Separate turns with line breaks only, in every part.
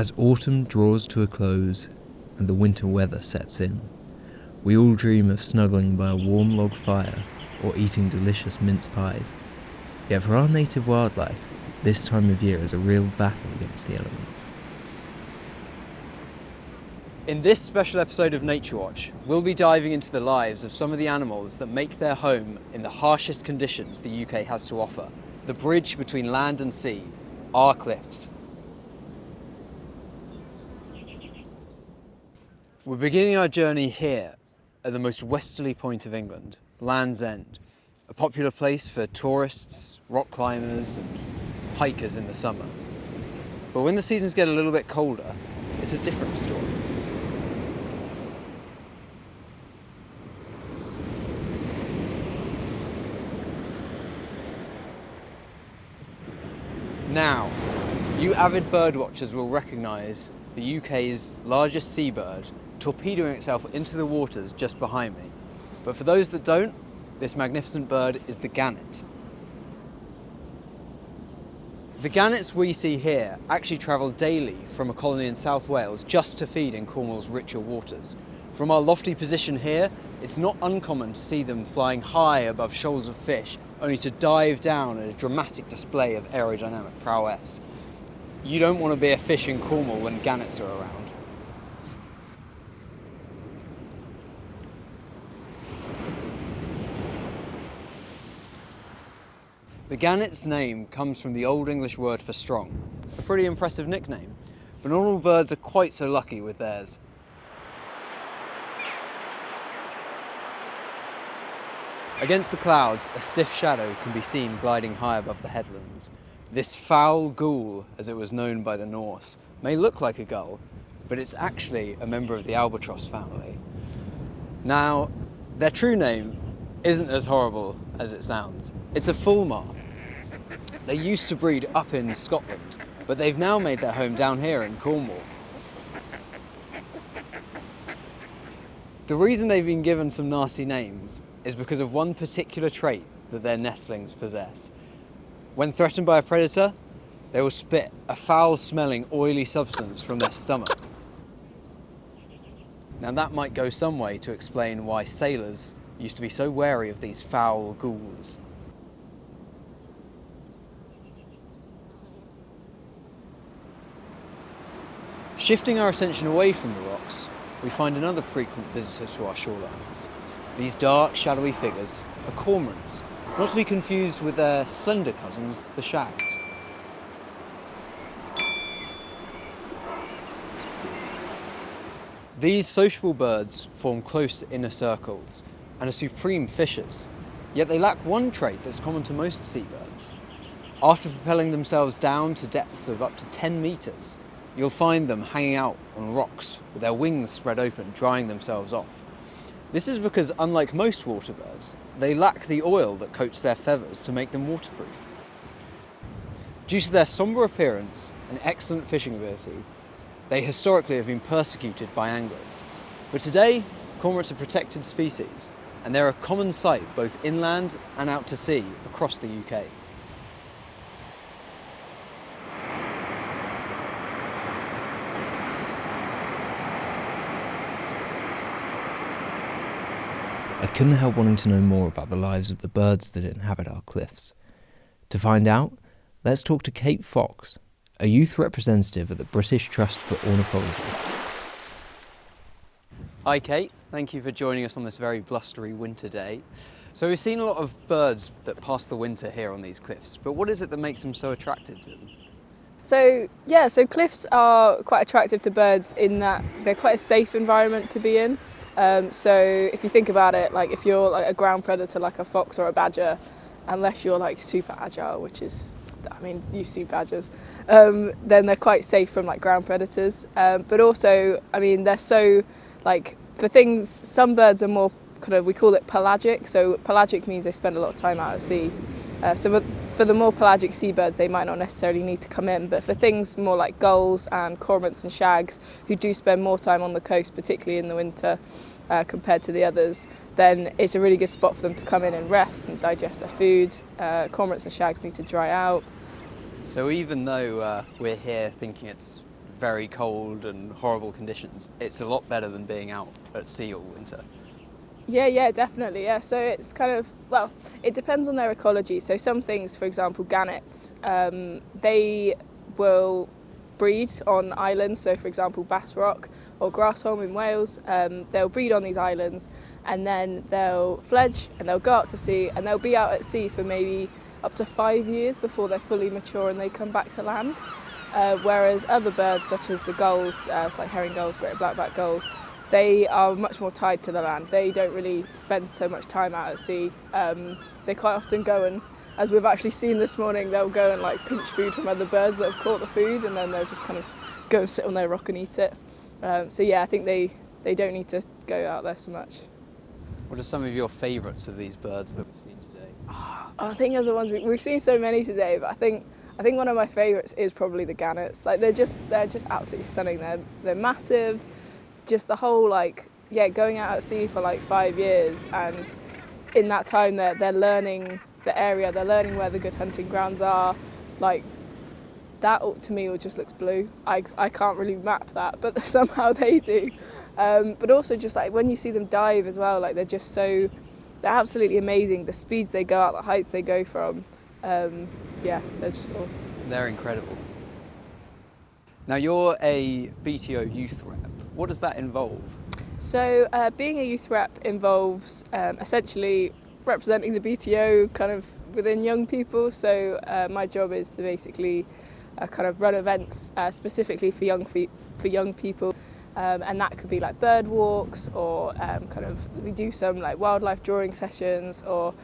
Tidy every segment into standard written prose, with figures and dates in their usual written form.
As autumn draws to a close and the winter weather sets in, we all dream of snuggling by a warm log fire or eating delicious mince pies. Yet for our native wildlife, this time of year is a real battle against the elements.
In this special episode of Naturewatch, we'll be diving into the lives of some of the animals that make their home in the harshest conditions the UK has to offer. The bridge between land and sea, our cliffs. We're beginning our journey here at the most westerly point of England, Land's End, a popular place for tourists, rock climbers and hikers in the summer. But when the seasons get a little bit colder, it's a different story. Now, you avid birdwatchers will recognise the UK's largest seabird torpedoing itself into the waters just behind me. But for those that don't, this magnificent bird is the gannet. The gannets we see here actually travel daily from a colony in South Wales just to feed in Cornwall's richer waters. From our lofty position here, it's not uncommon to see them flying high above shoals of fish, only to dive down in a dramatic display of aerodynamic prowess. You don't want to be a fish in Cornwall when gannets are around. The gannet's name comes from the Old English word for strong, a pretty impressive nickname, but not all birds are quite so lucky with theirs. Against the clouds, a stiff shadow can be seen gliding high above the headlands. This foul ghoul, as it was known by the Norse, may look like a gull, but it's actually a member of the albatross family. Now, their true name isn't as horrible as it sounds. It's a fulmar. They used to breed up in Scotland, but they've now made their home down here in Cornwall. The reason they've been given some nasty names is because of one particular trait that their nestlings possess. When threatened by a predator, they will spit a foul-smelling, oily substance from their stomach. Now that might go some way to explain why sailors used to be so wary of these foul ghouls. Shifting our attention away from the rocks, we find another frequent visitor to our shorelines. These dark, shadowy figures are cormorants, not to be confused with their slender cousins, the shags. These sociable birds form close inner circles and are supreme fishers, yet they lack one trait that's common to most seabirds. After propelling themselves down to depths of up to 10 metres, you'll find them hanging out on rocks with their wings spread open, drying themselves off. This is because, unlike most water birds, they lack the oil that coats their feathers to make them waterproof. Due to their sombre appearance and excellent fishing ability, they historically have been persecuted by anglers. But today, cormorants are protected species, and they're a common sight both inland and out to sea across the UK.
I couldn't help wanting to know more about the lives of the birds that inhabit our cliffs. To find out, let's talk to Kate Fox, a youth representative at the British Trust for Ornithology.
Hi Kate, thank you for joining us on this very blustery winter day. So we've seen a lot of birds that pass the winter here on these cliffs, but what is it that makes them so attracted to them?
So cliffs are quite attractive to birds in that they're quite a safe environment to be in. So if you think about it, like if you're like a ground predator like a fox or a badger, unless you're like super agile, which is, I mean, you see badgers, then they're quite safe from like ground predators. But also, I mean, they're so like, for things, some birds are more kind of, we call it pelagic. So pelagic means they spend a lot of time out at sea. So for the more pelagic seabirds, they might not necessarily need to come in, but for things more like gulls and cormorants and shags, who do spend more time on the coast, particularly in the winter, compared to the others, then it's a really good spot for them to come in and rest and digest their food. Cormorants and shags need to dry out.
So even though we're here thinking it's very cold and horrible conditions, it's a lot better than being out at sea all winter.
Yeah, definitely. Yeah, so it's kind of, well, it depends on their ecology. So some things, for example, gannets, they will breed on islands. So for example, Bass Rock or Grassholm in Wales, they'll breed on these islands, and then they'll fledge and they'll go out to sea, and they'll be out at sea for maybe up to 5 years before they're fully mature and they come back to land. Whereas other birds, such as the gulls, it's like herring gulls, great black-backed gulls, they are much more tied to the land. They don't really spend so much time out at sea. They quite often go and, as we've actually seen this morning, they'll go and like pinch food from other birds that have caught the food, and then they'll just kind of go and sit on their rock and eat it. So yeah, I think they don't need to go out there so much.
What are some of your favourites of these birds that we've seen today?
I think of the ones we've seen so many today, but I think one of my favourites is probably the gannets. Like they're just absolutely stunning. They're massive. Just the whole going out at sea for like 5 years, and in that time they're learning the area, they're learning where the good hunting grounds are. Like that to me all just looks blue. I can't really map that, but somehow they do. But also just like when you see them dive as well, like they're absolutely amazing. The speeds they go at, the heights they go from, they're just all.
They're incredible. Now you're a BTO youth rep. What does that involve?
So being a youth rep involves essentially representing the BTO kind of within young people. So my job is to basically kind of run events specifically for young people, and that could be like bird walks, or we do some like wildlife drawing sessions, or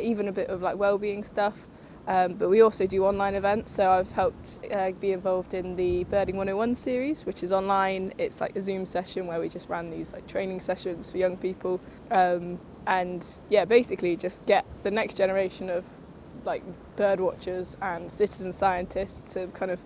even a bit of like well-being stuff. But we also do online events, so I've helped be involved in the Birding 101 series, which is online. It's like a Zoom session where we just ran these like training sessions for young people, and yeah, basically just get the next generation of like bird watchers and citizen scientists to kind of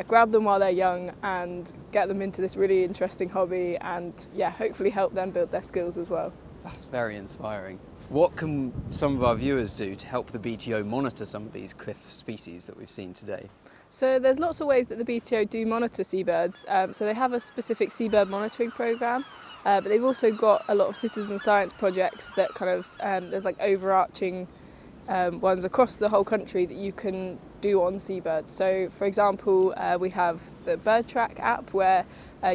grab them while they're young and get them into this really interesting hobby, and hopefully help them build their skills as well.
That's very inspiring. What can some of our viewers do to help the BTO monitor some of these cliff species that we've seen today?
So there's lots of ways that the BTO do monitor seabirds. So they have a specific seabird monitoring programme, but they've also got a lot of citizen science projects that kind of, there's like overarching ones across the whole country that you can do on seabirds. So for example, we have the Bird Track app where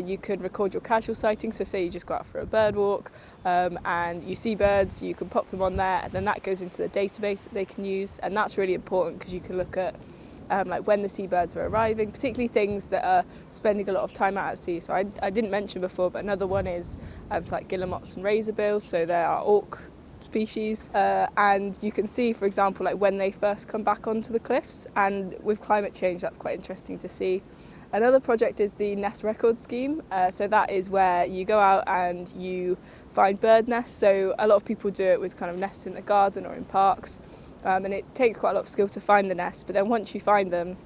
you can record your casual sightings. So say you just go out for a bird walk and you see birds, you can pop them on there, and then that goes into the database that they can use. And that's really important because you can look at like when the seabirds are arriving, particularly things that are spending a lot of time out at sea. So I didn't mention before, but another one is it's like guillemots and razorbills. So there are auk species, and you can see, for example, like when they first come back onto the cliffs, and with climate change that's quite interesting to see. Another project is the Nest Record Scheme, so that is where you go out and you find bird nests. So a lot of people do it with kind of nests in the garden or in parks, and it takes quite a lot of skill to find the nests, but then once you find them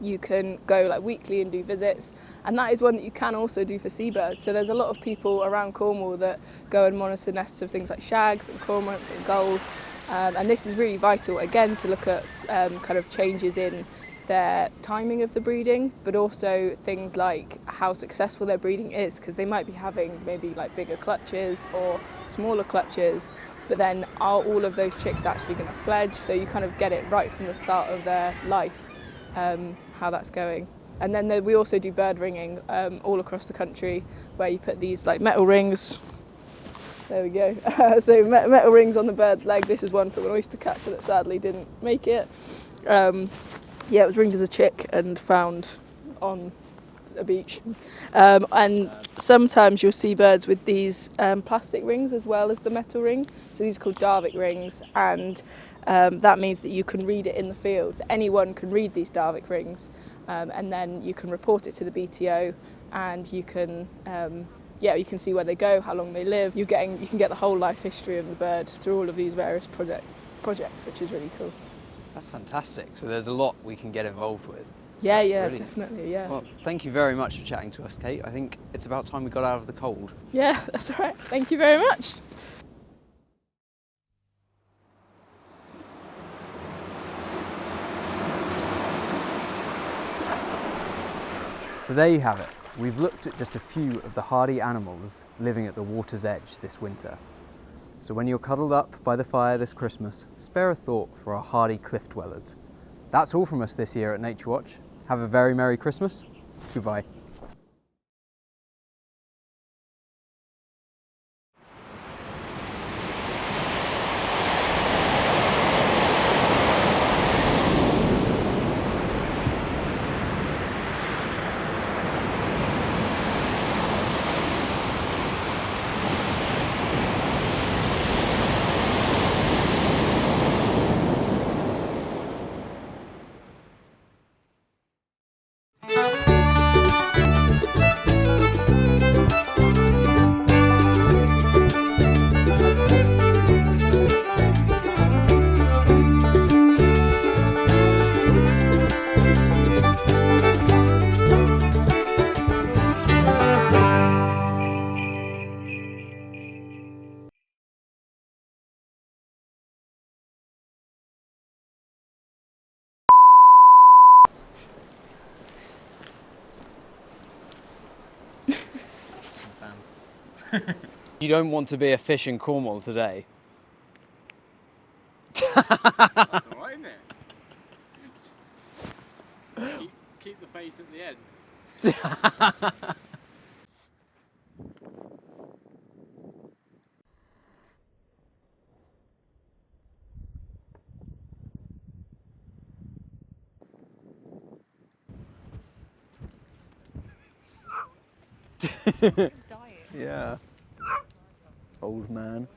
you can go like weekly and do visits, and that is one that you can also do for seabirds. So there's a lot of people around Cornwall that go and monitor nests of things like shags and cormorants and gulls, and this is really vital again to look at kind of changes in their timing of the breeding, but also things like how successful their breeding is, because they might be having maybe like bigger clutches or smaller clutches, but then are all of those chicks actually going to fledge? So you kind of get it right from the start of their life, how that's going. And then we also do bird ringing all across the country, where you put these like metal rings. There we go. So metal rings on the bird's leg. This is one from an oyster catcher that sadly didn't make it. It was ringed as a chick and found on a beach. And sometimes you'll see birds with these plastic rings as well as the metal ring. So these are called Darvik rings, and that means that you can read it in the field. That anyone can read these Darvik rings, and then you can report it to the BTO, and you can you can see where they go, how long they live. You can get the whole life history of the bird through all of these various projects, which is really cool.
That's fantastic. So there's a lot we can get involved with.
Yeah,
That's
yeah,
brilliant.
definitely, yeah.
Well, thank you very much for chatting to us, Kate. I think it's about time we got out of the cold.
Yeah, that's all right. Thank you very much.
So there you have it. We've looked at just a few of the hardy animals living at the water's edge this winter. So when you're cuddled up by the fire this Christmas, spare a thought for our hardy cliff dwellers. That's all from us this year at Naturewatch. Have a very Merry Christmas. Goodbye. You don't want to be a fish in Cornwall today.
That's alright, isn't it? Keep the face at the end.
Yeah. Old man.